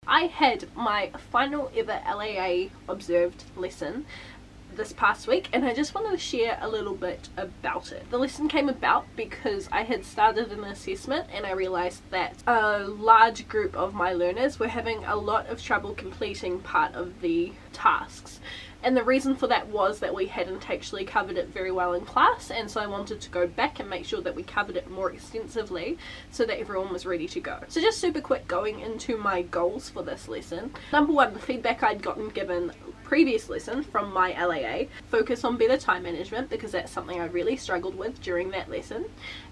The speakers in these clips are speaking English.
I had my final ever LAA observed lesson this past week, and I just wanted to share a little bit about it. The lesson came about because I had started an assessment and I realised that a large group of my learners were having a lot of trouble completing part of the tasks. And the reason for that was that we hadn't actually covered it very well in class, and so I wanted to go back and make sure that we covered it more extensively so that everyone was ready to go. So just super quick going into my goals for this lesson. Number one, the feedback I'd gotten given previous lesson from my LAA, focus on better time management because that's something I really struggled with during that lesson.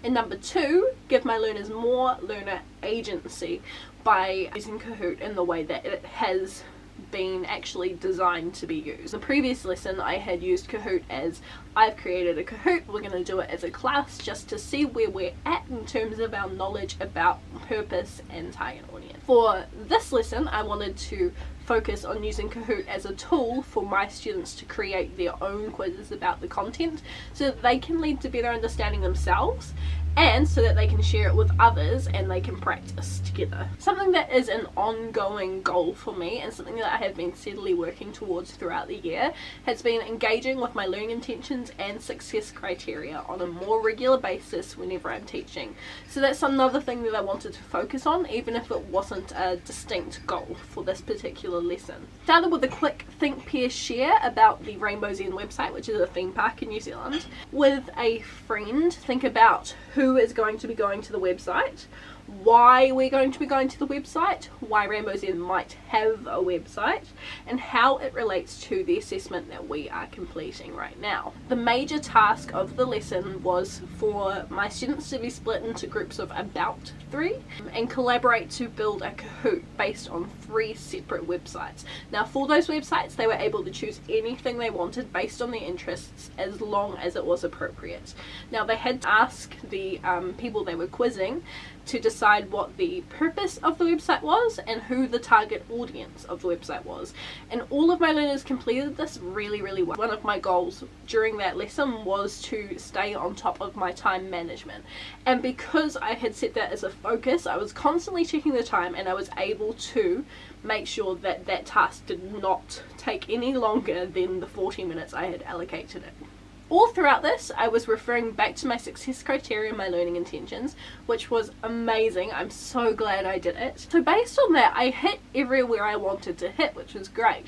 And number two, give my learners more learner agency by using Kahoot in the way that it has been actually designed to be used. In the previous lesson I had used Kahoot as I've created a Kahoot, we're going to do it as a class just to see where we're at in terms of our knowledge about purpose and target audience. For this lesson I wanted to focus on using Kahoot as a tool for my students to create their own quizzes about the content so that they can lead to better understanding themselves and so that they can share it with others and they can practice together. Something that is an ongoing goal for me and something that I have been steadily working towards throughout the year has been engaging with my learning intentions and success criteria on a more regular basis whenever I'm teaching. So that's another thing that I wanted to focus on, even if it wasn't a distinct goal for this particular lesson. Started with a quick think, pair, share about the Rainbow's End website, which is a theme park in New Zealand. With a friend, think about who is going to be going to the website, why we're going to be going to the website, why Rainbow's End might have a website, and how it relates to the assessment that we are completing right now. The major task of the lesson was for my students to be split into groups of about 3 and collaborate to build a Kahoot based on 3 separate websites. Now for those websites they were able to choose anything they wanted based on their interests as long as it was appropriate. Now they had to ask the people they were quizzing to decide what the purpose of the website was and who the target audience of the website was, and all of my learners completed this really well. One of my goals during that lesson was to stay on top of my time management, and because I had set that as a focus I was constantly checking the time and I was able to make sure that that task did not take any longer than the 40 minutes I had allocated it. All throughout this, I was referring back to my success criteria and my learning intentions, which was amazing. I'm so glad I did it. So based on that, I hit everywhere I wanted to hit, which was great.